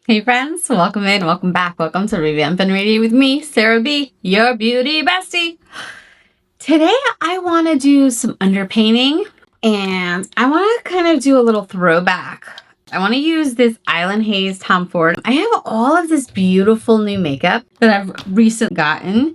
Hey friends, welcome in, welcome back, welcome to Revamp Radiate with me, Sara B, your beauty bestie. Today I want to do some underpainting and I want to kind of do a little throwback. I want to use this Island Haze Tom Ford. I have all of this beautiful new makeup that I've recently gotten,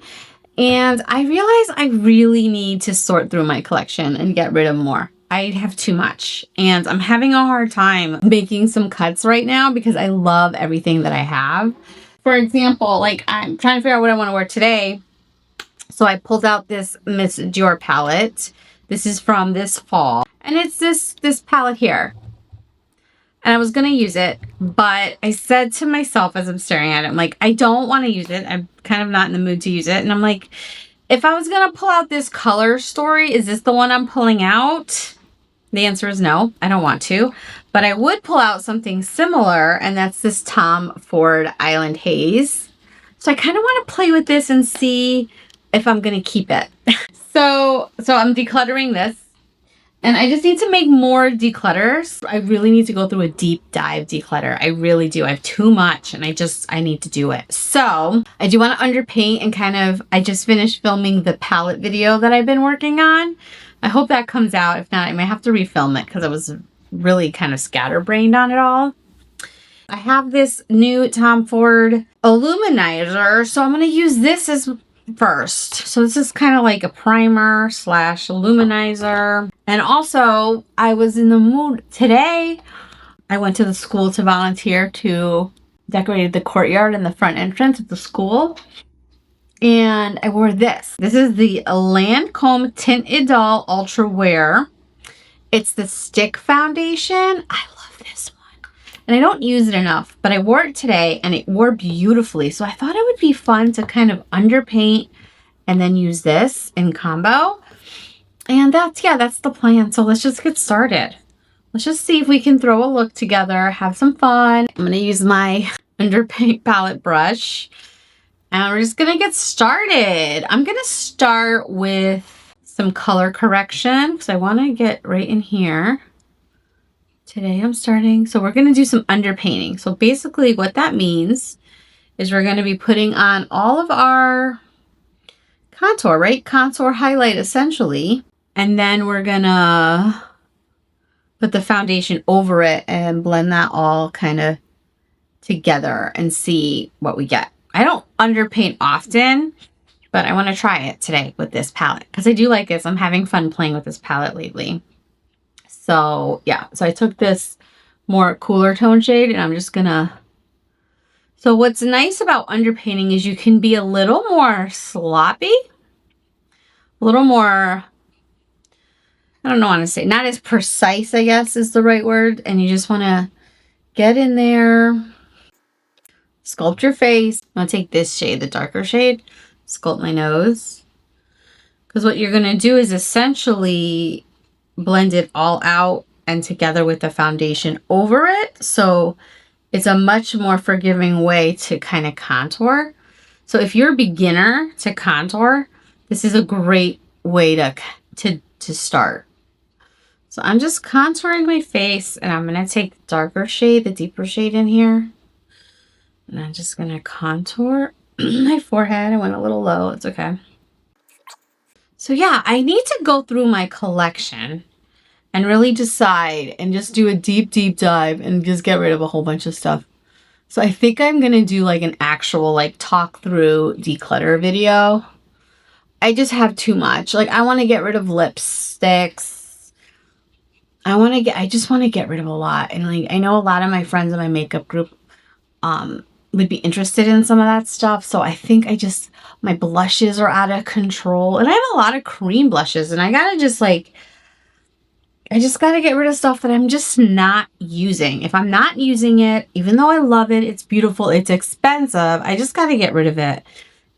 and I realize I really need to sort through my collection and get rid of more. I have too much and I'm having a hard time making some cuts right now because I love everything that I have. For example, like I'm trying to figure out what I want to wear today. So I pulled out this M.ph palette. This is from this fall and it's this palette here. And I was going to use it, but I said to myself as I'm staring at it, I'm like, I don't want to use it. I'm kind of not in the mood to use it. And I'm like, if I was going to pull out this color story, is this the one I'm pulling out? The answer is no, I don't want to, but I would pull out something similar, and that's this Tom Ford Island Haze. So I kind of want to play with this and see if I'm going to keep it. So I'm decluttering this, and I just need to make more declutters. I really need to go through a deep dive declutter. I really do. I have too much, and I need to do it. So I do want to underpaint and I just finished filming the palette video that I've been working on. I hope that comes out. If not, I might have to refilm it because I was really kind of scatterbrained on it all. I have this new Tom Ford Illuminizer, so I'm going to use this as first. So this is kind of like a primer slash illuminizer. And also, I was in the mood today. I went to the school to volunteer to decorate the courtyard and the front entrance of the school. And I wore this. This is the Lancome Tint Idol Ultra Wear. It's the stick foundation. I love this one. And I don't use it enough, but I wore it today and it wore beautifully. So I thought it would be fun to kind of underpaint and then use this in combo. And that's the plan. So let's just get started. Let's just see if we can throw a look together, have some fun. I'm going to use my Underpaint palette brush. And we're just gonna get started. I'm gonna start with some color correction because I wanna get right in here. Today I'm starting, so we're gonna do some underpainting. So basically what that means is we're gonna be putting on all of our contour, right? Contour highlight essentially. And then we're gonna put the foundation over it and blend that all kind of together and see what we get. I don't underpaint often, but I want to try it today with this palette because I do like this. I'm having fun playing with this palette lately. So yeah, so I took this more cooler tone shade and I'm just gonna... So what's nice about underpainting is you can be a little more sloppy, a little more, I don't know what to say, not as precise, I guess is the right word. And you just want to get in there, sculpt your face. I'm going to take this shade, the darker shade, sculpt my nose. Because what you're going to do is essentially blend it all out and together with the foundation over it. So it's a much more forgiving way to kind of contour. So if you're a beginner to contour, this is a great way to start. So I'm just contouring my face and I'm going to take the darker shade, the deeper shade in here. And I'm just going to contour my forehead. I went a little low. It's okay. So yeah, I need to go through my collection and really decide and just do a deep dive and just get rid of a whole bunch of stuff. So I think I'm going to do like an actual like talk through declutter video. I just have too much. Like I want to get rid of lipsticks. I just want to get rid of a lot. And like I know a lot of my friends in my makeup group would be interested in some of that stuff. So I think my blushes are out of control. And I have a lot of cream blushes and I just gotta get rid of stuff that I'm just not using. If I'm not using it, even though I love it, it's beautiful, it's expensive, I just gotta get rid of it.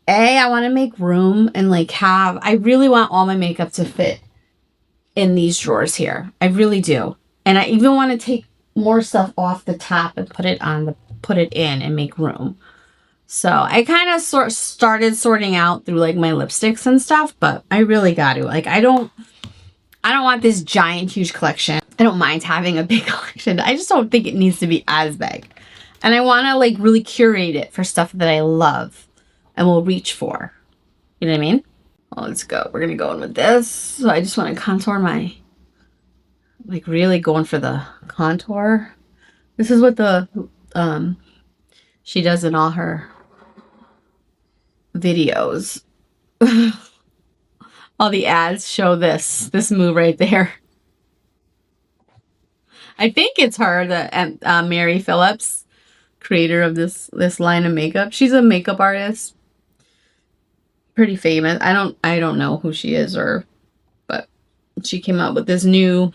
I want to make room and I really want all my makeup to fit in these drawers here. I really do. And I even want to take more stuff off the top and put it in and make room. So I kind of started sorting out through like my lipsticks and stuff, but I really got to, like, I don't want this giant, huge collection. I don't mind having a big collection. I just don't think it needs to be as big. And I want to like really curate it for stuff that I love and will reach for. You know what I mean? Well, let's go. We're going to go in with this. So I just want to contour my, like really going for the contour. This is what the, she does in all her videos. All the ads show this move right there. I think it's her, the Mary Phillips, creator of this line of makeup. She's a makeup artist, pretty famous. I don't know who she is, but she came out with this new.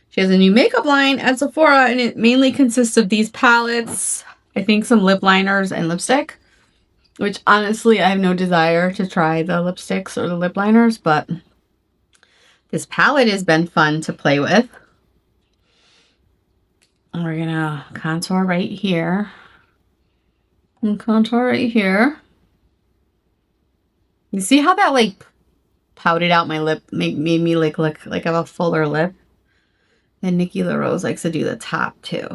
She has a new makeup line at Sephora, and it mainly consists of these palettes. I think some lip liners and lipstick. Which honestly, I have no desire to try the lipsticks or the lip liners, but this palette has been fun to play with. And we're gonna contour right here. And contour right here. You see how that like pouted out my lip, made me look like I have a fuller lip? And Nikki LaRose likes to do the top too.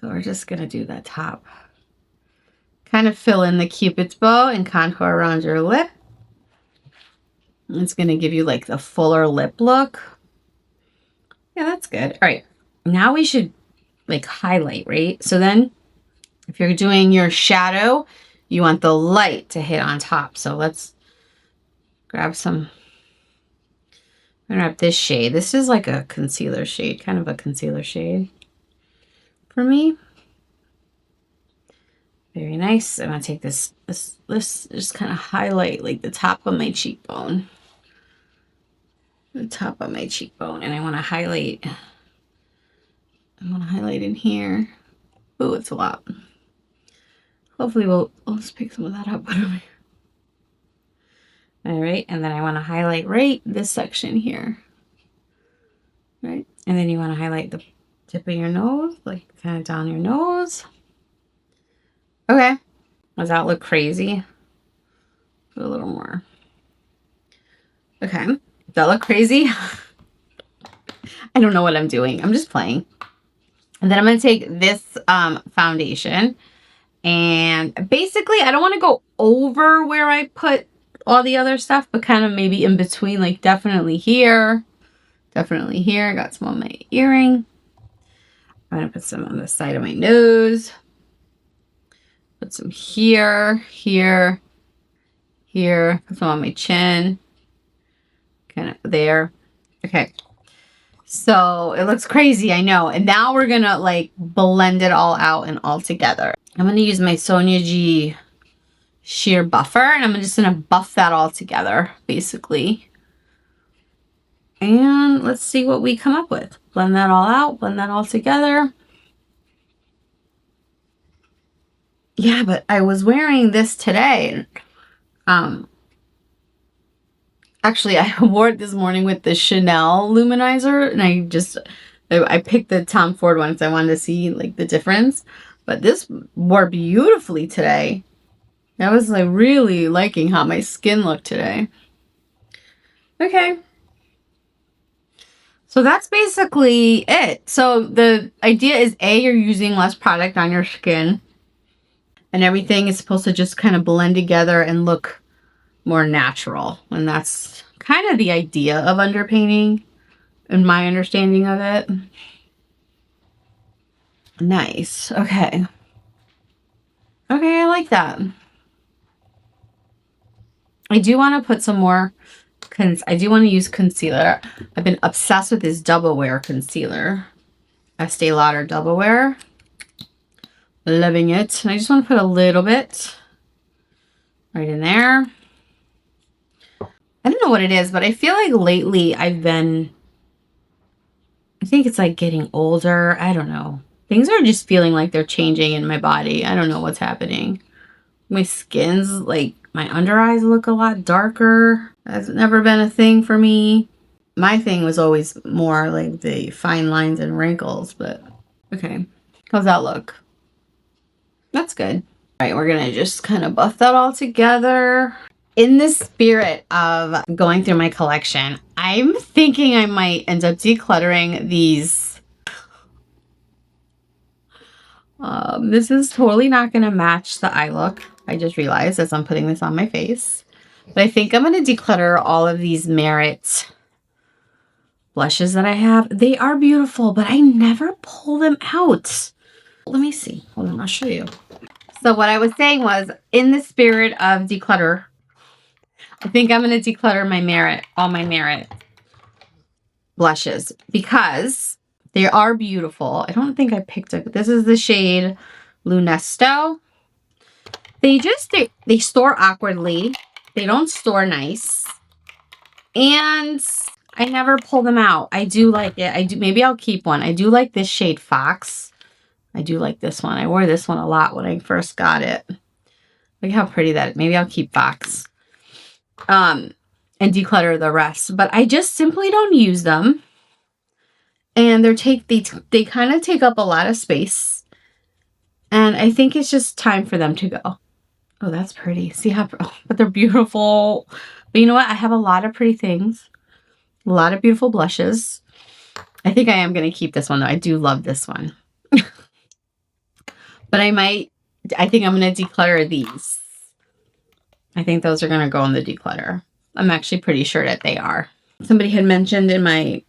So we're just gonna do that top. Kind of fill in the Cupid's bow and contour around your lip. It's going to give you like the fuller lip look. Yeah, that's good. All right. Now we should like highlight, right? So then if you're doing your shadow, you want the light to hit on top. So let's grab some. I'm going to grab this shade. This is like a concealer shade, kind of a concealer shade for me. Very nice. I'm going to take this just kind of highlight like the top of my cheekbone. The top of my cheekbone. And I want to highlight. In here. Oh, it's a lot. Hopefully we'll just pick some of that up. All right. And then I want to highlight right this section here. Right. And then you want to highlight the tip of your nose, like kind of down your nose. Okay. Does that look crazy? Put a little more. Okay. Does that look crazy? I don't know what I'm doing. I'm just playing. And then I'm going to take this foundation. And basically, I don't want to go over where I put all the other stuff, but kind of maybe in between, like definitely here. Definitely here. I got some on my earring. I'm going to put some on the side of my nose. Put some here, here, here. Put some on my chin. Kind of there. Okay. So it looks crazy, I know. And now we're going to like blend it all out and all together. I'm going to use my Sonia G sheer buffer, and I'm just going to buff that all together, basically. And let's see what we come up with. Blend that all out, blend that all together. Yeah, but I was wearing this today. Actually, I wore it this morning with the Chanel Luminizer, and I picked the Tom Ford one because I wanted to see like the difference. But this wore beautifully today. I was like really liking how my skin looked today. Okay. So that's basically it. So the idea is you're using less product on your skin. And everything is supposed to just kind of blend together and look more natural. And that's kind of the idea of underpainting and my understanding of it. Nice. Okay. Okay, I like that. I do want to put some more, I do want to use concealer. I've been obsessed with this Double Wear concealer. Estée Lauder Double Wear. Loving it. And I just want to put a little bit right in there. I don't know what it is, but I feel like lately I think it's like getting older. I don't know. Things are just feeling like they're changing in my body. I don't know what's happening. My skin's like, my under eyes look a lot darker. That's never been a thing for me. My thing was always more like the fine lines and wrinkles, but okay. How's that look? That's good. All right, we're gonna just kind of buff that all together. In the spirit of going through my collection, I'm thinking I might end up decluttering these This is totally not going to match the eye look. I just realized as I'm putting this on my face. But I think I'm going to declutter all of these Merit blushes that I have. They are beautiful, but I never pull them out. Let me see. Hold on, I'll show you. So what I was saying was, in the spirit of declutter, I think I'm going to declutter my Merit, all my Merit blushes, because they are beautiful. I don't think I picked it, but this is the shade Lunesto. They store awkwardly. They don't store nice. And I never pull them out. I do like it. I do. Maybe I'll keep one. I do like this shade Fox. I do like this one. I wore this one a lot when I first got it. Look how pretty that is. Maybe I'll keep Fox. And declutter the rest. But I just simply don't use them. And they kind of take up a lot of space. And I think it's just time for them to go. Oh, that's pretty. See how, but they're beautiful. But you know what? I have a lot of pretty things. A lot of beautiful blushes. I think I am going to keep this one though. I do love this one. But I think I'm going to declutter these. I think those are going to go in the declutter. I'm actually pretty sure that they are. Somebody had mentioned in my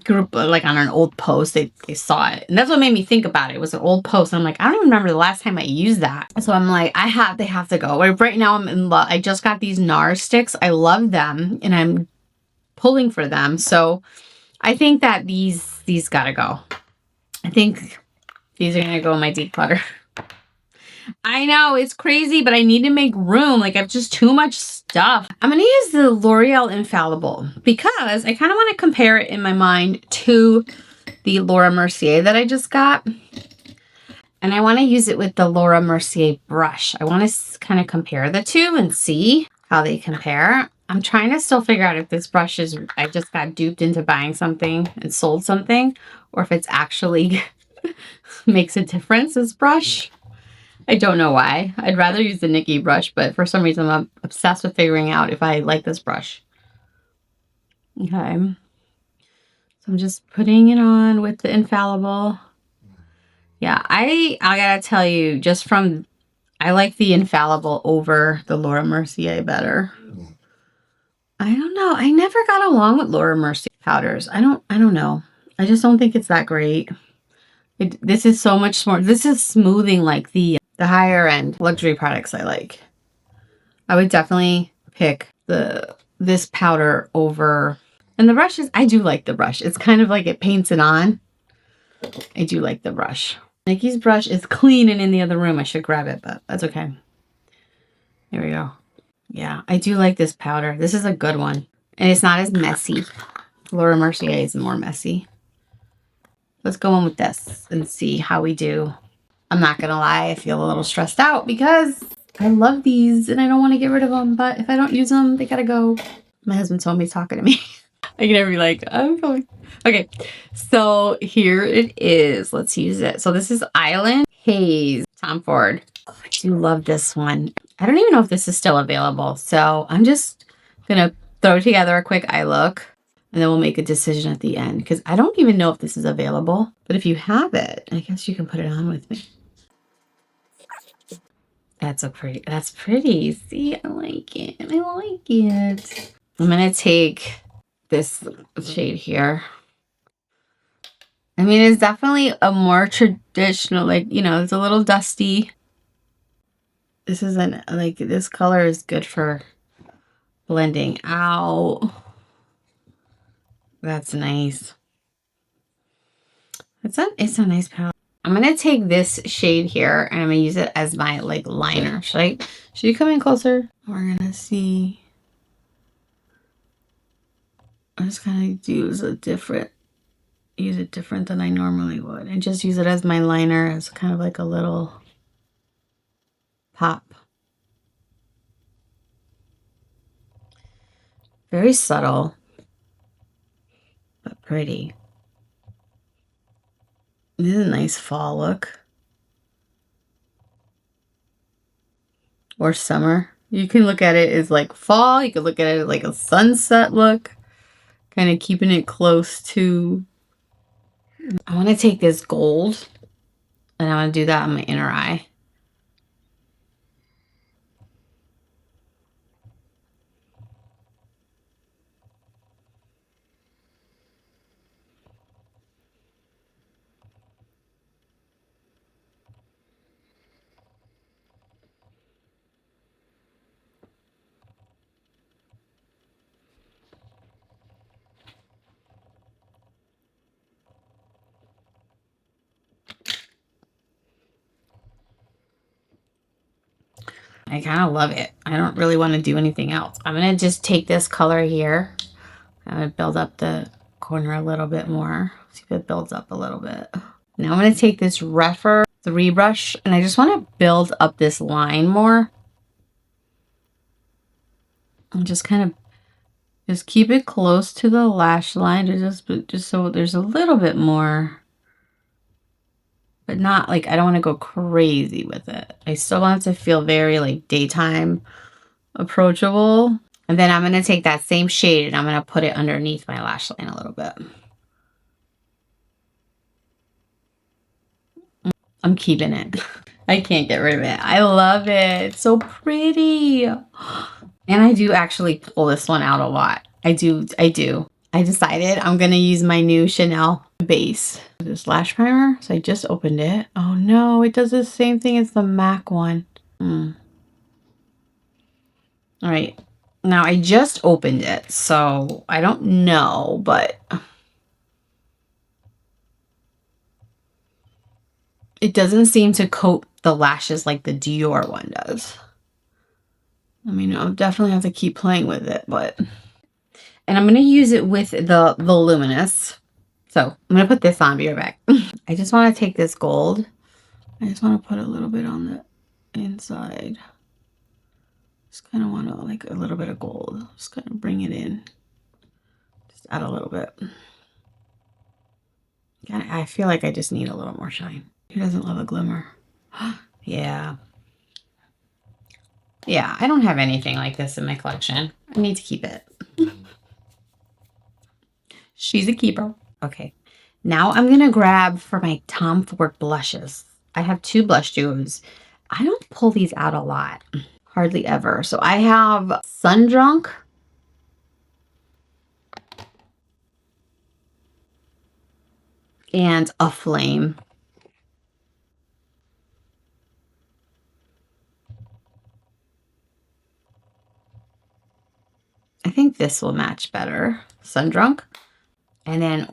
group, like on an old post, they saw it. And that's what made me think about it. It was an old post. I'm like, I don't even remember the last time I used that. So I'm like, they have to go. Right now I'm in love. I just got these NARS sticks. I love them and I'm pulling for them. So I think that these gotta go. I think these are gonna go in my declutter. I know, it's crazy, but I need to make room. Like, I have just too much stuff. I'm going to use the L'Oreal Infallible because I kind of want to compare it in my mind to the Laura Mercier that I just got. And I want to use it with the Laura Mercier brush. I want to kind of compare the two and see how they compare. I'm trying to still figure out if this brush is, I just got duped into buying something and sold something, or if it's actually makes a difference, this brush. I don't know why. I'd rather use the Nikki brush, but for some reason I'm obsessed with figuring out if I like this brush. Okay. So I'm just putting it on with the Infallible. Yeah, I gotta tell you, I like the Infallible over the Laura Mercier better. I don't know. I never got along with Laura Mercier powders. I don't know. I just don't think it's that great. This is so much more. This is smoothing like the higher end luxury products I like. I would definitely pick this powder over. And the brushes, I do like the brush. It's kind of like it paints it on. I do like the brush. Nikki's brush is clean and in the other room. I should grab it, but that's okay. There we go. Yeah, I do like this powder. This is a good one. And it's not as messy. Laura Mercier is more messy. Let's go in with this and see how we do. I'm not going to lie. I feel a little stressed out because I love these and I don't want to get rid of them. But if I don't use them, they got to go. My husband told me he's talking to me. I can never be like, I'm going. Okay, so here it is. Let's use it. So this is Island Haze, Tom Ford. Oh, I do love this one. I don't even know if this is still available. So I'm just going to throw together a quick eye look. And then we'll make a decision at the end. Because I don't even know if this is available. But if you have it, I guess you can put it on with me. That's pretty. See, I like it. I like it. I'm going to take this shade here. I mean, it's definitely a more traditional, like, you know, it's a little dusty. This isn't, like, this color is good for blending out. That's nice. It's a nice palette. I'm going to take this shade here and I'm going to use it as my, like, liner. Should you come in closer? We're going to see. I'm just going to use it different than I normally would. And just use it as my liner as kind of like a little pop. Very subtle, but pretty. This is a nice fall look. Or summer. You can look at it as like fall. You could look at it as like a sunset look. Kind of keeping it close to. I want to take this gold And I'm going to do that on my inner eye. I kind of love it. I don't really want to do anything else. I'm going to just take this color here. I'm going to build up the corner a little bit more. See if it builds up a little bit. Now I'm going to take this Rephr 3 brush and I just want to build up this line more. And just kind of just keep it close to the lash line to just so there's a little bit more. But not like, I don't want to go crazy with it. I still want it to feel very like daytime approachable. And then I'm going to take that same shade and I'm going to put it underneath my lash line a little bit. I'm keeping it. I can't get rid of it. I love it. It's so pretty. And I do actually pull this one out a lot. I do. I decided I'm going to use my new Chanel base. This lash primer. So I just opened it. Oh no, it does the same thing as the MAC one. All right. Now I just opened it, so I don't know, but it doesn't seem to coat the lashes like the Dior one does. I mean, I'll definitely have to keep playing with it, but... And I'm going to use it with the Luminous. So I'm going to put this on, be right back. I just want to take this gold. I just want to put a little bit on the inside. Just kind of want to, like, a little bit of gold. Just kind of bring it in. Just add a little bit. I feel like I just need a little more shine. Who doesn't love a glimmer? Yeah. Yeah, I don't have anything like this in my collection. I need to keep it. She's a keeper. Okay. Now I'm going to grab for my Tom Ford blushes. I have 2 blush duos. I don't pull these out a lot. Hardly ever. So I have Sundrunk. And Aflame. I think this will match better. Sundrunk. And then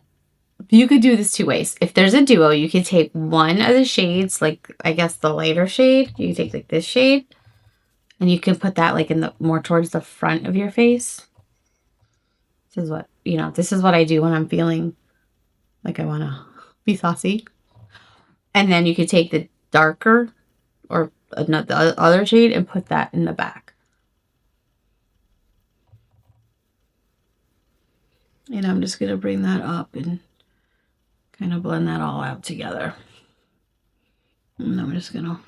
you could do this 2 ways. If there's a duo, you could take one of the shades, like I guess the lighter shade. You can take like this shade. And you can put that like in the more towards the front of your face. This is what, you know, this is what I do when I'm feeling like I want to be saucy. And then you could take the darker or the other shade and put that in the back. And I'm just going to bring that up and kind of blend that all out together. And I'm just going to...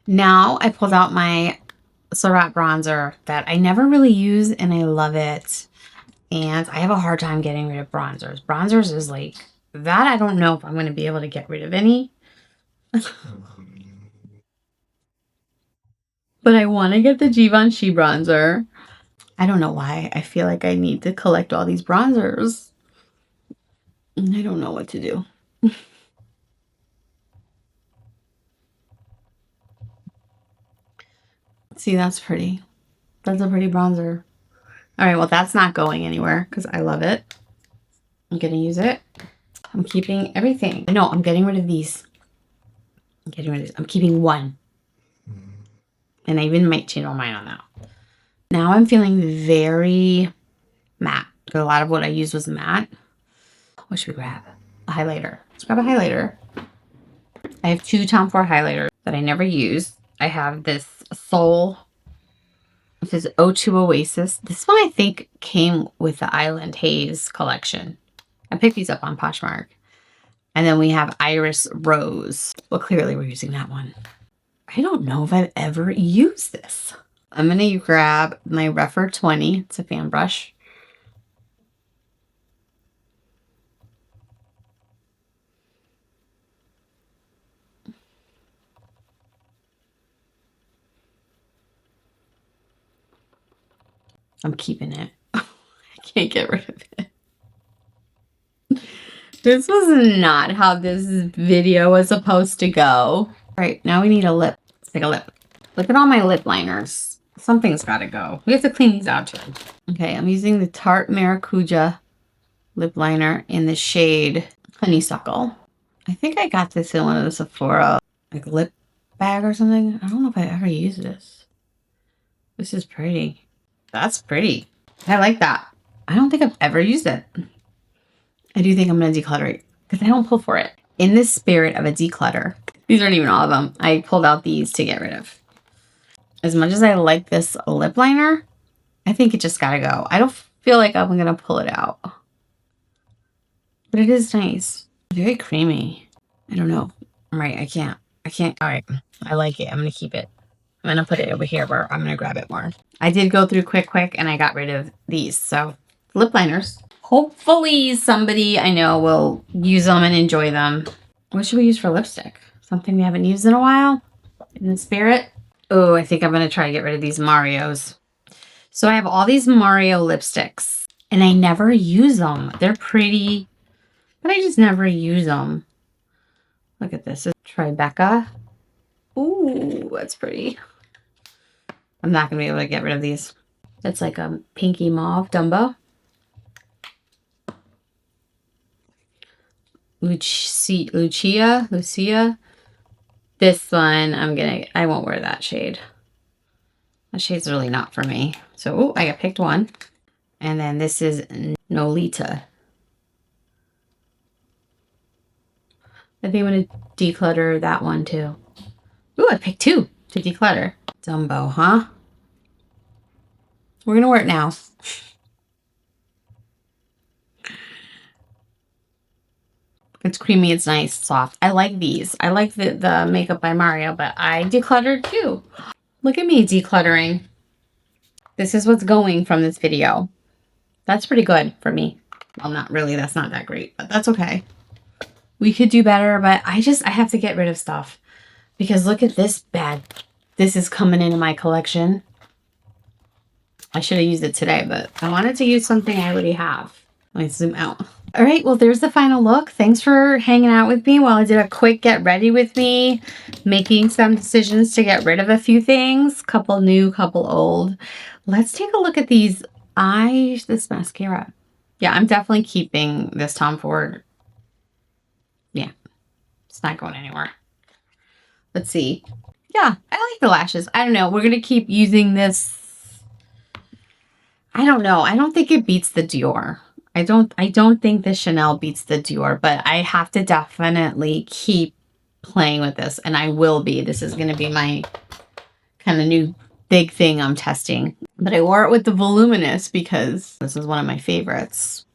Now I pulled out my Surratt bronzer that I never really use and I love it. And I have a hard time getting rid of bronzers. Bronzers is like, that I don't know if I'm going to be able to get rid of any. But I want to get the Givenchy bronzer. I don't know why. I feel like I need to collect all these bronzers. And I don't know what to do. See, that's pretty. That's a pretty bronzer. All right, well, that's not going anywhere because I love it. I'm going to use it. I'm keeping everything. No, I'm getting rid of these. I'm getting rid of this. I'm keeping one. And I even might change my mind on that. Now I'm feeling very matte. A lot of what I used was matte. What should we grab? A highlighter. Let's grab a highlighter. I have 2 Tom Ford highlighters that I never use. I have this Soul. This is O2 Oasis. This one I think came with the Island Haze collection. I picked these up on Poshmark. And then we have Iris Rose. Well, clearly we're using that one. I don't know if I've ever used this. I'm going to grab my Refer 20. It's a fan brush. I'm keeping it. I can't get rid of it. This was not how this video was supposed to go. All right, now we need a lip. Let's take a lip. Look at all my lip liners. Something's got to go. We have to clean these out too. Okay, I'm using the Tarte Maracuja lip liner in the shade Honeysuckle. I think I got this in one of the Sephora like lip bag or something. I don't know if I ever used this. This is pretty. That's pretty. I like that. I don't think I've ever used it. I do think I'm going to declutter it because I don't pull for it. In the spirit of a declutter, these aren't even all of them. I pulled out these to get rid of. As much as I like this lip liner, I think it just got to go. I don't feel like I'm going to pull it out. But it is nice. Very creamy. I don't know. All right, I can't. All right, I like it. I'm going to keep it. I'm going to put it over here where I'm going to grab it more. I did go through quick, and I got rid of these. So, lip liners. Hopefully somebody I know will use them and enjoy them. What should we use for lipstick? Something we haven't used in a while? In the spirit? Oh, I think I'm going to try to get rid of these Marios. So I have all these Mario lipsticks, and I never use them. They're pretty, but I just never use them. Look at this. It's Tribeca. Ooh, that's pretty. I'm not going to be able to get rid of these. That's like a pinky mauve Dumbo. Lucia. This one, I won't wear that shade. That shade's really not for me. So, ooh, I picked one. And then this is Nolita. I think I'm going to declutter that one too. Ooh, I picked two to declutter. Dumbo, huh? We're going to wear it now. It's creamy, it's nice, soft. I like these. I like the Makeup by Mario, but I decluttered too. Look at me decluttering. This is what's going from this video. That's pretty good for me. Well, not really. That's not that great, but that's okay. We could do better, but I have to get rid of stuff. Because look at this bag. This is coming into my collection. I should have used it today, but I wanted to use something I already have. Let me zoom out. All right, well, there's the final look. Thanks for hanging out with me while I did a quick get ready with me, making some decisions to get rid of a few things, couple new, couple old. Let's take a look at this mascara. Yeah, I'm definitely keeping this Tom Ford. Yeah, it's not going anywhere. Let's see. Yeah, I like the lashes. I don't know. We're going to keep using this. I don't know. I don't think it beats the Dior. I don't think the Chanel beats the Dior, but I have to definitely keep playing with this, and I will be. This is going to be my kind of new big thing I'm testing. But I wore it with the Voluminous because this is one of my favorites.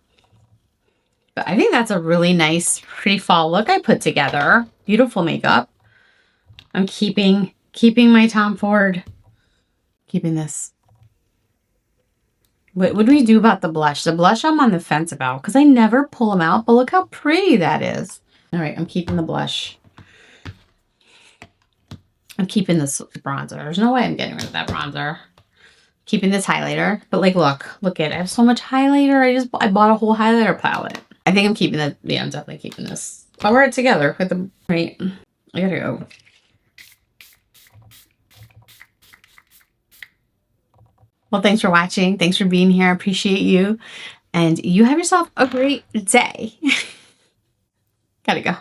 But I think that's a really nice, pretty fall look I put together. Beautiful makeup. I'm keeping my Tom Ford. Keeping this. What do we do about the blush? The blush I'm on the fence about because I never pull them out, but look how pretty that is. All right, I'm keeping the blush. I'm keeping this bronzer. There's no way I'm getting rid of that bronzer. Keeping this highlighter. But like, look at it. I have so much highlighter. I bought a whole highlighter palette. I think I'm keeping that. Yeah, I'm definitely keeping this. I'll wear it together with the, right. I gotta go. Well, thanks for watching. Thanks for being here. I appreciate you. And you have yourself a great day. Gotta go.